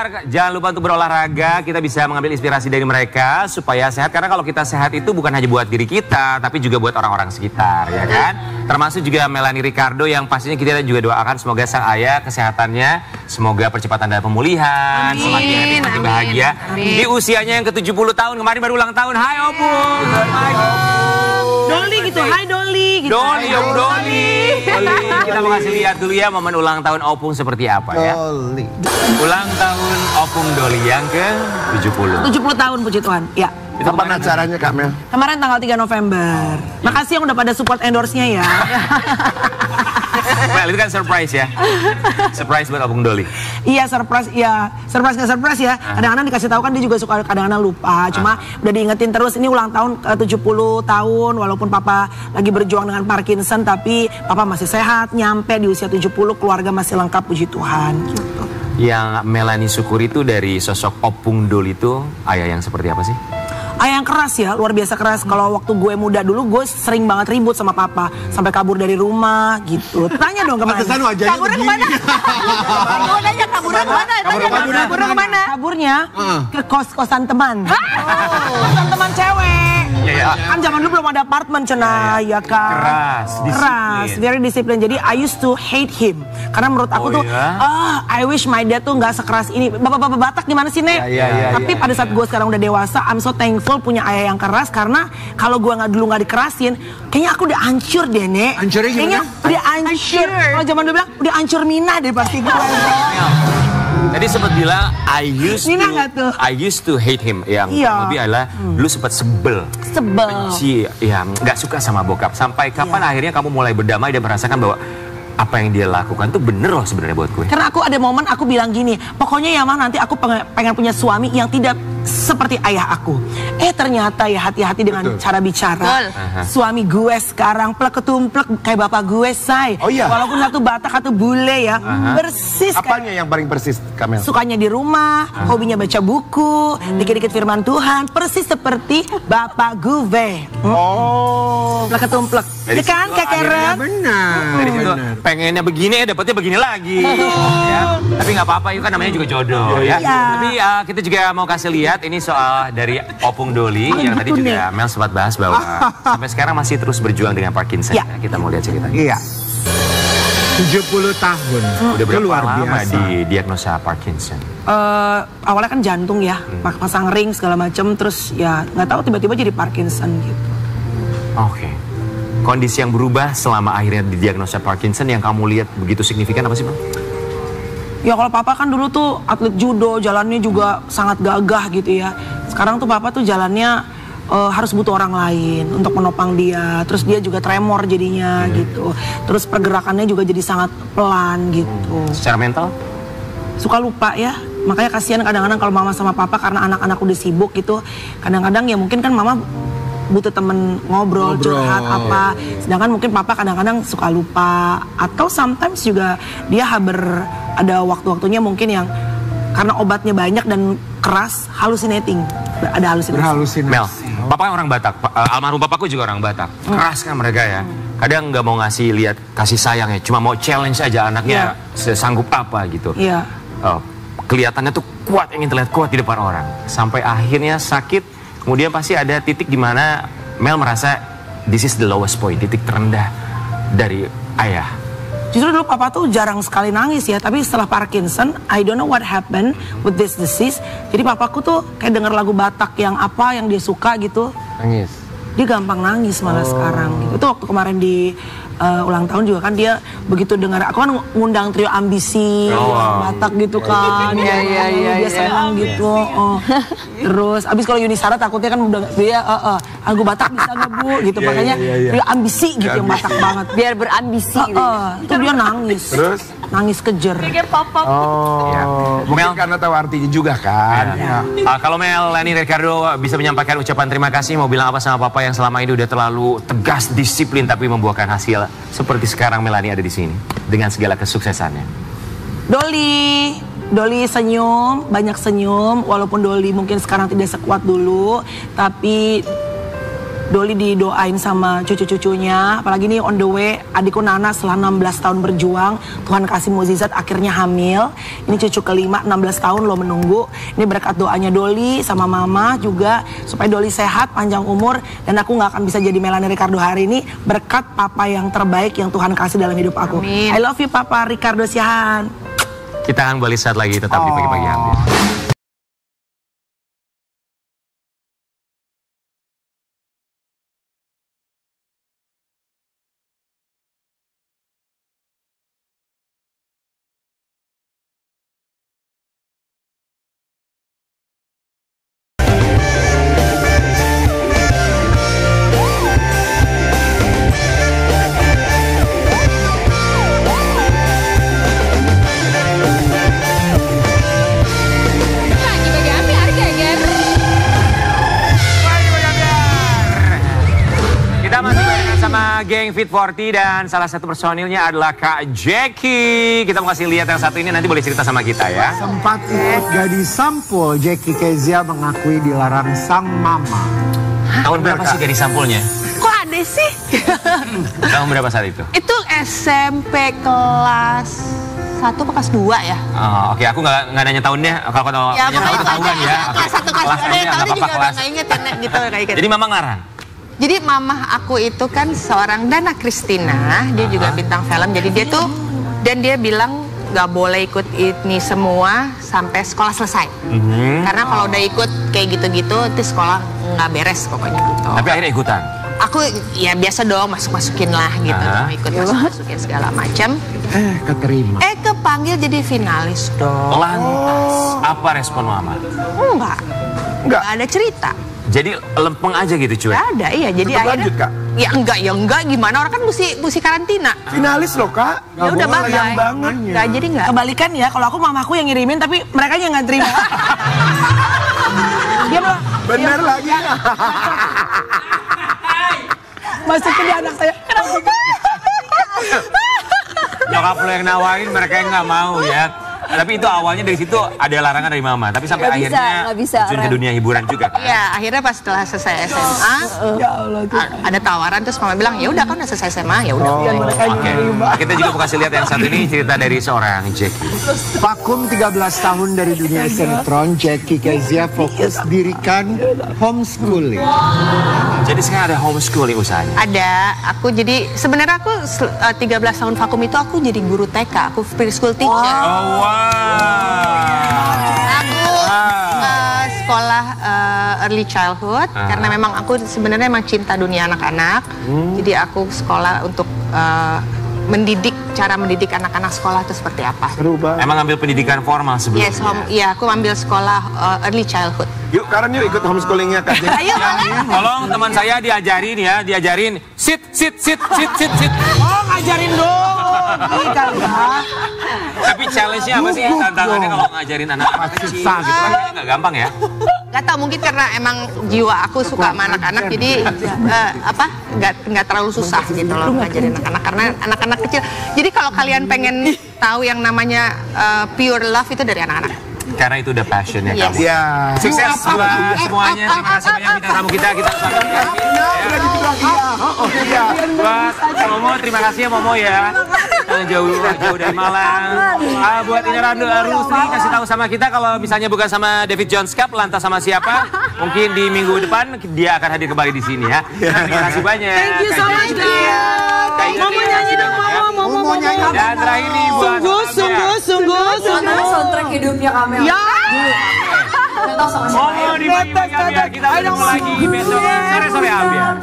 pendengar, jangan lupa untuk berolahraga. Kita bisa mengambil inspirasi dari mereka supaya sehat. Karena kalau kita sehat itu bukan hanya buat diri kita, tapi juga buat orang-orang sekitar, ya kan? Termasuk juga Melanie Ricardo yang pastinya kita juga doakan semoga sang ayah kesehatannya, semoga percepatan dalam pemulihan, semakin happy, semakin bahagia. Di usianya yang ke-70 tahun, kemarin baru ulang tahun. Hai Opung. Dolly gitu, hai Dolly. Gitu. Dolly, Dolly. Kita mau kasih lihat dulu ya momen ulang tahun Opung seperti apa ya. Dolly. Ulang tahun Opung Dolly yang ke-70. 70 tahun puji Tuhan, ya. Kapan acaranya Kak Mel? Kemarin tanggal 3 November. Makasih yang udah pada support endorse-nya ya. Mel, itu kan surprise ya. Surprise buat Opung Dolly. Iya surprise, ya surprise nggak surprise ya. Kadang-kadang dikasih tahu kan dia juga suka kadang-kadang lupa. Cuma udah diingetin terus ini ulang tahun ke-70 tahun. Walaupun papa lagi berjuang dengan Parkinson, tapi papa masih sehat. Nyampe di usia 70, keluarga masih lengkap puji Tuhan. Gitu. Yang Melanie syukuri itu dari sosok Opung Dolly itu ayah yang seperti apa sih? Ayah yang keras ya, luar biasa keras. Kalau waktu gue muda dulu, gue sering banget ribut sama papa. Sampai kabur dari rumah gitu. Tanya dong kemana? Kaburnya kemana? Kaburnya kemana? Kaburnya kemana? Kaburnya ke kos-kosan teman. Kosan teman cewek. Kan zaman dulu belum ada apartemen Cena, ya kan? Keras, very disiplin. Jadi I used to hate him. Karena menurut aku tuh, I wish my dad tuh nggak sekeras ini. Bapak-bapak Batak gimana sih, Nek? Tapi pada saat gue sekarang udah dewasa, I'm so thankful punya ayah yang keras. Karena kalau gue dulu nggak dikerasin, kayaknya aku udah hancur deh, Nek. Hancurnya gimana? Kayaknya udah hancur. Kalau zaman dulu bilang, udah hancur Mina deh pasti gue. Tadi sempat bilang I used to hate him, yang lebih adalah lu sempat sebel, benci, ya nggak suka sama bokap. Sampai kapan akhirnya kamu mulai berdamai dan merasakan bahwa apa yang dia lakukan tuh bener loh sebenarnya buat gue. Karena aku ada momen aku bilang gini, pokoknya ya mah nanti aku pengen punya suami yang tidak seperti ayah aku. Ternyata ya hati-hati dengan cara bicara. Suami gue sekarang plek ketumplek kayak bapak gue, say. Oh iya. Walaupun satu Batak satu bule ya, persis. Apanya yang paling persis, Kamel? Sukanya di rumah, hobinya baca buku, dikit-dikit firman Tuhan, persis seperti bapak gue. Plek ketumplek. Ya kan, Kak Karen? Benar. Dari situ pengennya begini, dapetnya begini lagi. Ya. Tapi nggak apa-apa, itu kan namanya juga jodoh ya. Tapi kita juga mau kasih lihat ini soal dari Opung Dolly yang tadi juga Mel sempat bahas bahwa sampai sekarang masih terus berjuang dengan Parkinson. Ya. Kita mau lihat ceritanya. Iya. 70 tahun. Udah berapa luar lama biasa di diagnosa Parkinson? Awalnya kan jantung ya, pasang ring segala macam, terus ya nggak tahu tiba-tiba jadi Parkinson gitu. Oke. Kondisi yang berubah selama akhirnya didiagnosa Parkinson yang kamu lihat begitu signifikan apa sih, Bang? Ya kalau papa kan dulu tuh atlet judo, jalannya juga sangat gagah gitu ya. Sekarang tuh papa tuh jalannya harus butuh orang lain untuk menopang dia. Terus dia juga tremor jadinya gitu. Terus pergerakannya juga jadi sangat pelan gitu. Secara mental? Suka lupa ya. Makanya kasihan kadang-kadang kalau mama sama papa karena anak-anak udah sibuk gitu. Kadang-kadang ya mungkin kan mama butuh temen ngobrol, curhat apa. Sedangkan mungkin papa kadang-kadang suka lupa. Atau sometimes juga dia ada waktu-waktunya mungkin yang karena obatnya banyak dan keras, hallucinating. Ada halusinasi. Mel, papa kan orang Batak. Almarhum papaku juga orang Batak. Keras kan mereka ya. Kadang nggak mau ngasih lihat kasih sayangnya, cuma mau challenge aja anaknya sesanggup apa gitu. Kelihatannya tuh kuat, ingin terlihat kuat di depan orang. Sampai akhirnya sakit. Kemudian pasti ada titik di mana Mel merasa this is the lowest point, titik terendah dari ayah. Justru dulu papa tuh jarang sekali nangis ya, tapi setelah Parkinson, I don't know what happened with this disease. Jadi papaku tuh kayak denger lagu Batak yang apa yang dia suka gitu. Nangis. Dia gampang nangis malah sekarang. Gitu. Itu waktu kemarin di ulang tahun juga kan dia begitu dengar, aku kan ngundang trio Ambisi Batak gitu kan. Dia senang gitu. Terus abis kalau Yuni Sara takutnya kan udah dia lagu Batak bisa nggak Bu gitu, makanya trio Ambisi gitu yang Batak banget. Biar berambisi gitu. Itu dia nangis. Terus? Nangis kejer. Pikir pop-pop. Mungkin karena tahu artinya juga kan. Kalau Melanie Ricardo bisa menyampaikan ucapan terima kasih, mau bilang apa sama papa yang selama ini udah terlalu tegas, disiplin tapi membuahkan hasil seperti sekarang Melanie ada di sini dengan segala kesuksesannya. Dolly senyum, banyak senyum, walaupun Dolly mungkin sekarang tidak sekuat dulu, tapi Doli didoain sama cucu-cucunya, apalagi nih on the way adikku Nana setelah 16 tahun berjuang, Tuhan kasih mukjizat akhirnya hamil. Ini cucu kelima, 16 tahun lo menunggu. Ini berkat doanya Doli sama mama juga supaya Doli sehat, panjang umur, dan aku nggak akan bisa jadi Melanie Ricardo hari ini berkat papa yang terbaik yang Tuhan kasih dalam hidup aku. Amin. I love you Papa Ricardo Siahaan. Kita akan balik saat lagi tetap di Pagi-Pagi Ambil. Geng Fit 40 dan salah satu personilnya adalah Kak Jackie. Kita mau kasih lihat yang satu ini, nanti boleh cerita sama kita ya. Sempat ikut gadis sampul, Jackie Kezia mengakui dilarang sang mama. Tahun berapa sih gadis sampulnya? Kok ada sih? Tahun berapa saat itu? Itu SMP kelas 1 atau kelas 2 ya? Oh, oke, aku nggak nanya tahunnya. Kalau ya, nanya tahun ketahuan ya. Kelas 1 kelas 2 ada tahunnya juga udah nggak inget kan gitu kayak gitu. Jadi mama ngarang? Jadi mamah aku itu kan seorang Dana Christina, dia juga bintang film. Jadi dia tuh, dan dia bilang gak boleh ikut ini semua sampai sekolah selesai. Karena kalau udah ikut kayak gitu-gitu, itu sekolah nggak beres pokoknya gitu. Tapi akhirnya ikutan? Aku ya biasa dong, masuk-masukin lah gitu. Ikut masuk-masukin segala macam. Keterima. Kepanggil jadi finalis dong. Lantas, apa respon mama? Enggak ada cerita. Jadi lempeng aja gitu cuy? Gak ada, iya. Jadi tetap akhirnya lanjut, Kak? Ya enggak, gimana orang kan mesti karantina. Finalis loh Kak. Ya udah bye. Enggak, jadi enggak. Kebalikan ya, kalau aku mamaku yang ngirimin tapi mereka yang nggak terima. Dia bilang, bener lagi. masukin di anak saya. Nyokap lo yang nawarin, mereka yang nggak mau ya. Tapi itu awalnya dari situ ada larangan dari mama. Tapi sampai akhirnya terjun ke dunia hiburan juga kan? Iya, akhirnya pas setelah selesai SMA, ada tawaran terus mama bilang, ya udah kan udah selesai SMA, ya udah. Oke. Kita juga mau kasih lihat yang satu ini, cerita dari seorang Jackie. Vakum 13 tahun dari dunia sinetron, Jackie Kezia fokus dirikan homeschooling. Jadi sekarang ada homeschooling usahanya? Ada. Aku jadi sebenarnya aku 13 tahun vakum itu aku jadi guru TK, aku preschool teacher. Oh wow. Aku sekolah early childhood karena memang aku sebenarnya emang cinta dunia anak-anak. Jadi aku sekolah untuk cara mendidik anak-anak sekolah itu seperti apa. Emang ambil pendidikan formal sebelumnya? Yes, iya aku ambil sekolah early childhood. Yuk Karen yuk ikut homeschoolingnya Kak Jackie. Ayo tolong teman saya diajarin sit. Oh ngajarin dong. Tapi challenge-nya apa sih tantangannya kalau ngajarin anak-anak kecil gitu kan kayaknya nggak gampang ya? Gak tau, mungkin karena emang jiwa aku suka sama anak-anak jadi nggak terlalu susah gitu loh ngajarin anak-anak karena anak-anak kecil. Jadi kalau kalian pengen tahu yang namanya pure love itu dari anak-anak. Karena itu udah passionnya kamu. Iya. Sukses buat semuanya. Terima kasih banyak bintang tamu kita. Buat Momo, terima kasih ya Momo ya. Jauh dari Malang. Buat ini Rusli kasih tahu sama kita kalau misalnya bukan sama David Jones Cup, lantas sama siapa? Mungkin di minggu depan dia akan hadir kembali di sini ya. Terima kasih banyak. Thank you so much. Momo nyanyi dong, Momo nyanyi. Dan terakhir nih buat sungguh. Soundtrack hidupnya Kamel. Ya. Momo di Pagi-Pagi Ambiar. Kita ketemu lagi besok sore-sore Ambiar.